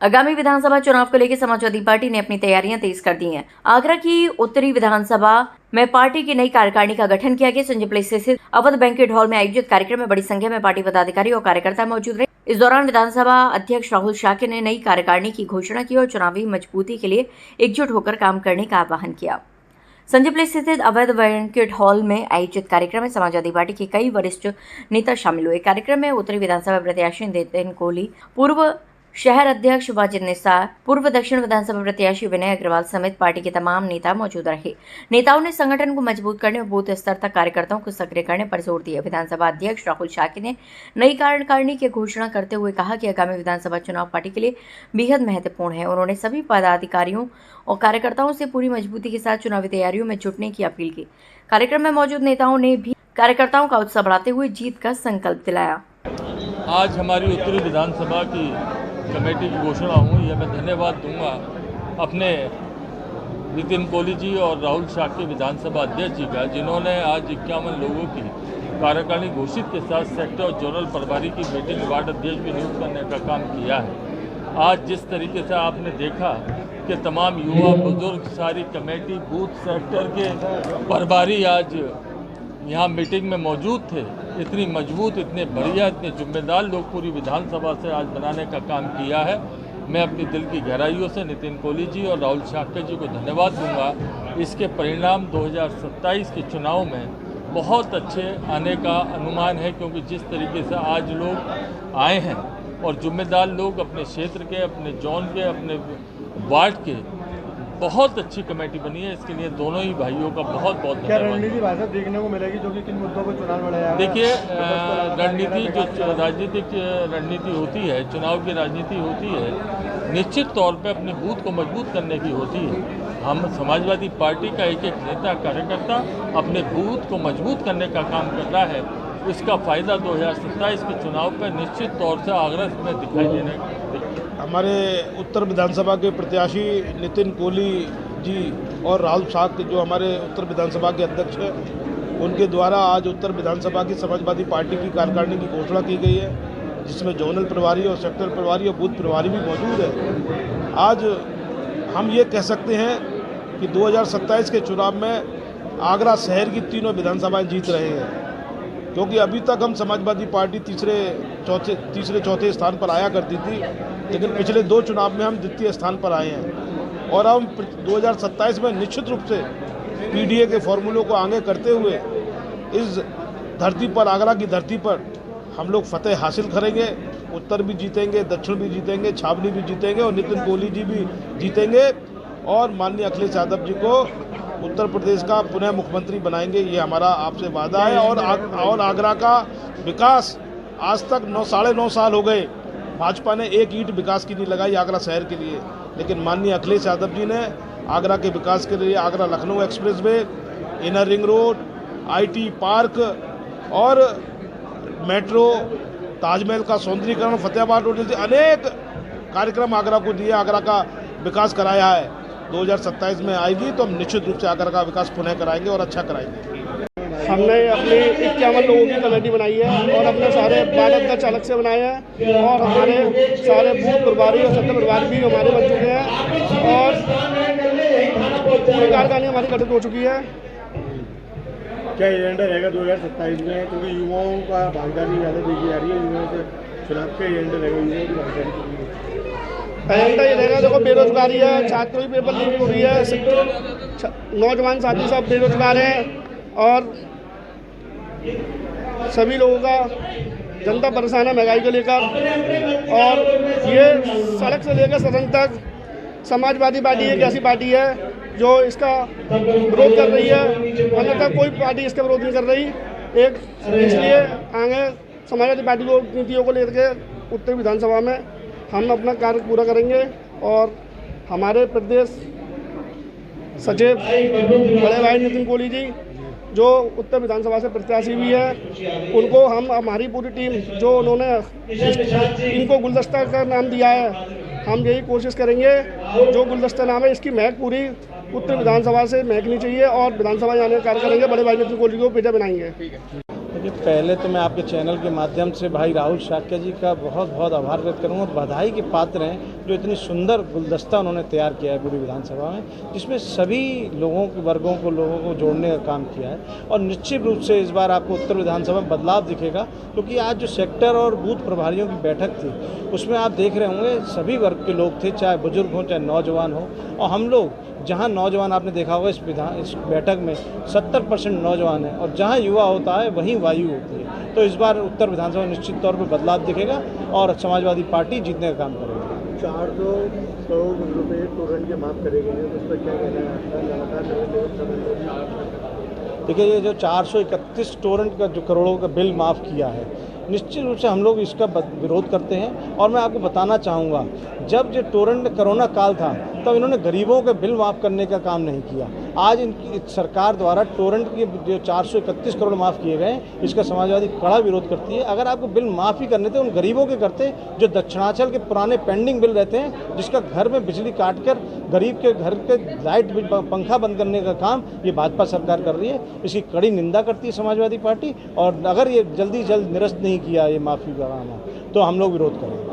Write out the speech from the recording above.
आगामी विधानसभा चुनाव को लेकर समाजवादी पार्टी ने अपनी तैयारियां तेज कर दी हैं। आगरा की उत्तरी विधानसभा में पार्टी की नई कार्यकारिणी का गठन किया गया। संजय प्लेस स्थित अवध बैंक्वेट हॉल में आयोजित कार्यक्रम में बड़ी संख्या में पार्टी पदाधिकारी और कार्यकर्ता मौजूद रहे। इस दौरान विधानसभा अध्यक्ष राहुल शाक्य ने नई कार्यकारिणी की घोषणा की और चुनावी मजबूती के लिए एकजुट होकर काम करने का आह्वान किया। संजय प्लेस स्थित अवध बैंक्वेट हॉल में आयोजित कार्यक्रम में समाजवादी पार्टी के कई वरिष्ठ नेता शामिल हुए। कार्यक्रम में उत्तरी विधानसभा प्रत्याशी नितिन कोहली, पूर्व शहर अध्यक्ष वाजिद निसार, पूर्व दक्षिण विधानसभा प्रत्याशी विनय अग्रवाल समेत पार्टी के तमाम नेता मौजूद रहे। नेताओं ने संगठन को मजबूत करने और बूथ स्तर तक कार्यकर्ताओं को सक्रिय करने पर जोर दिया। विधानसभा अध्यक्ष राहुल शाक्य ने नई कार्यकारिणी की घोषणा करते हुए कहा कि आगामी विधानसभा चुनाव पार्टी के लिए बेहद महत्वपूर्ण है। उन्होंने सभी पदाधिकारियों और कार्यकर्ताओं से पूरी मजबूती के साथ चुनावी तैयारियों में जुटने की अपील की। कार्यक्रम में मौजूद नेताओं ने भी कार्यकर्ताओं का उत्साह बढ़ाते हुए जीत का संकल्प दिलाया। आज हमारी उत्तरी विधानसभा की कमेटी की घोषणा हुई है। मैं धन्यवाद दूंगा अपने नितिन कोहली जी और राहुल शाक्य विधानसभा अध्यक्ष जी का, जिन्होंने आज 51 लोगों की कार्यकारिणी घोषित के साथ सेक्टर और जोनल प्रभारी की मीटिंग वार्ड अध्यक्ष भी नियुक्त करने का काम किया है। आज जिस तरीके से आपने देखा कि तमाम युवा बुजुर्ग सारी कमेटी बूथ सेक्टर के प्रभारी आज यहाँ मीटिंग में मौजूद थे, इतनी मजबूत, इतने बढ़िया, इतने जिम्मेदार लोग पूरी विधानसभा से आज बनाने का काम किया है। मैं अपनी दिल की गहराइयों से नितिन कोहली जी और राहुल शाक्य जी को धन्यवाद दूंगा। इसके परिणाम 2027 के चुनाव में बहुत अच्छे आने का अनुमान है, क्योंकि जिस तरीके से आज लोग आए हैं और जिम्मेदार लोग अपने क्षेत्र के, अपने जोन के, अपने वार्ड के, बहुत अच्छी कमेटी बनी है। इसके लिए दोनों ही भाइयों का बहुत बहुत क्या धन्यवाद। रणनीति भाषा देखने को मिलेगी जो कि किन मुद्दों पर चुनाव लड़ा जाएगा? देखिए, रणनीति जो राजनीतिक रणनीति होती है, चुनाव की राजनीति होती है, निश्चित तौर पे अपने बूथ को मजबूत करने की होती है। हम समाजवादी पार्टी का एक एक नेता कार्यकर्ता अपने बूथ को मजबूत करने का काम कर रहा है। इसका फ़ायदा 2027 के चुनाव पर निश्चित तौर से आगरा में दिखाई देने। हमारे उत्तर विधानसभा के प्रत्याशी नितिन कोहली जी और राहुल शाक्य जो हमारे उत्तर विधानसभा के अध्यक्ष हैं, उनके द्वारा आज उत्तर विधानसभा की समाजवादी पार्टी की कार्यकारिणी की घोषणा की गई है, जिसमें जोनल प्रभारी और सेक्टर प्रभारी और बूथ प्रभारी भी मौजूद है। आज हम ये कह सकते हैं कि 2027 के चुनाव में आगरा शहर की तीनों विधानसभाएं जीत रहे हैं, क्योंकि अभी तक हम समाजवादी पार्टी तीसरे चौथे स्थान पर आया करती थी, लेकिन पिछले 2 चुनाव में हम द्वितीय स्थान पर आए हैं। और हम 2027 में निश्चित रूप से पीडीए के फॉर्मूलों को आगे करते हुए इस धरती पर, आगरा की धरती पर हम लोग फतेह हासिल करेंगे। उत्तर भी जीतेंगे, दक्षिण भी जीतेंगे, छावनी भी जीतेंगे और नितिन कोहली जी भी जीतेंगे और माननीय अखिलेश यादव जी को उत्तर प्रदेश का पुनः मुख्यमंत्री बनाएंगे। ये हमारा आपसे वादा है। और आगरा का विकास आज तक 9.5 साल हो गए, भाजपा ने एक ईंट विकास की नहीं लगाई आगरा शहर के लिए, लेकिन माननीय अखिलेश यादव जी ने आगरा के विकास के लिए Agra Lucknow expressway, inner ring road, IT park और मेट्रो, ताजमहल का सौंदर्यीकरण, फतेहाबाद रोड जैसे अनेक कार्यक्रम आगरा को दिए, आगरा का विकास कराया है। 2027 में आएगी तो हम निश्चित रूप से आगरा का विकास पुनः कराएंगे और अच्छा कराएंगे। हमने अपनी 51 लोगों की कमेटी बनाई है और अपने सारे वार्ड का चालक से बनाए हैं और हमारे सारे बूथ प्रभारी और सेक्टर प्रभारी भी हमारे बन चुके हैं और पूरी कार्यकारिणी हमारी गठित हो चुकी है। क्या एजेंडा रहेगा 2027 में, क्योंकि युवाओं का भागीदारी ज़्यादा देखी जा रही है, युवाओं से चुनाव के एजेंडा रहेगा युवाओं की भागीदारी? एजेंडा ये रहेगा, देखो बेरोजगारी है, छात्रों की पेपर लीक हो रही है, नौजवान साथी सब बेरोजगार हैं और सभी लोगों का जनता परेशान है महंगाई को लेकर। और ये सड़क से लेकर सदन तक समाजवादी पार्टी एक ऐसी पार्टी है जो इसका विरोध कर रही है, अन्यथा कोई पार्टी इसका विरोध नहीं कर रही। इसलिए आगे समाजवादी पार्टी को नीतियों को लेकर उत्तर विधानसभा में हम अपना कार्य पूरा करेंगे और हमारे प्रदेश सचिव बड़े भाई नितिन कोहली जी जो उत्तर विधानसभा से प्रत्याशी भी है, उनको हम हमारी पूरी टीम जो उन्होंने इनको गुलदस्ता का नाम दिया है, हम यही कोशिश करेंगे जो गुलदस्ता नाम है इसकी महक पूरी उत्तर विधानसभा से महकनी चाहिए और विधानसभा जाने का कार्य करेंगे। बड़े भाई नितिन कोहली को पेजा बनाएंगे। देखिए, पहले तो मैं आपके चैनल के माध्यम से भाई राहुल शाक्य जी का बहुत बहुत आभार व्यक्त करूँगा और बधाई के पात्र हैं जो इतनी सुंदर गुलदस्ता उन्होंने तैयार किया है पूरी विधानसभा में, जिसमें सभी लोगों को जोड़ने का काम किया है। और निश्चित रूप से इस बार आपको उत्तर विधानसभा में बदलाव दिखेगा, क्योंकि आज जो सेक्टर और बूथ प्रभारियों की बैठक थी उसमें आप देख रहे होंगे सभी वर्ग के लोग थे, चाहे बुजुर्ग हों चाहे नौजवान हो। और हम लोग जहां नौजवान, आपने देखा होगा इस बैठक में 70% नौजवान है, और जहां युवा होता है वहीं वायु होती है। तो इस बार उत्तर विधानसभा में निश्चित तौर पर बदलाव दिखेगा और समाजवादी पार्टी जीतने का काम करेगी। 400 करोड़ रुपए टोरेंट के माफ करे गए हैं, उस पर क्या कहना है आपका? लगातार देखिए, ये जो 431 टोरेंट का जो करोड़ों का बिल माफ़ किया है, निश्चित रूप से हम लोग इसका विरोध करते हैं। और मैं आपको बताना चाहूँगा, जब जो टोरेंट कोरोना काल था तब इन्होंने गरीबों के बिल माफ़ करने का काम नहीं किया। आज इनकी सरकार द्वारा टोरेंट के जो 431 करोड़ माफ़ किए गए, इसका समाजवादी कड़ा विरोध करती है। अगर आपको बिल माफ़ ही करने थे उन गरीबों के करते जो दक्षिणांचल के पुराने पेंडिंग बिल रहते हैं, जिसका घर में बिजली काट कर गरीब के घर के लाइट पंखा बंद करने का काम ये भाजपा सरकार कर रही है। इसकी कड़ी निंदा करती है समाजवादी पार्टी, और अगर ये जल्दी से जल्द निरस्त नहीं किया ये माफ़ी का काम तो हम लोग विरोध करेंगे।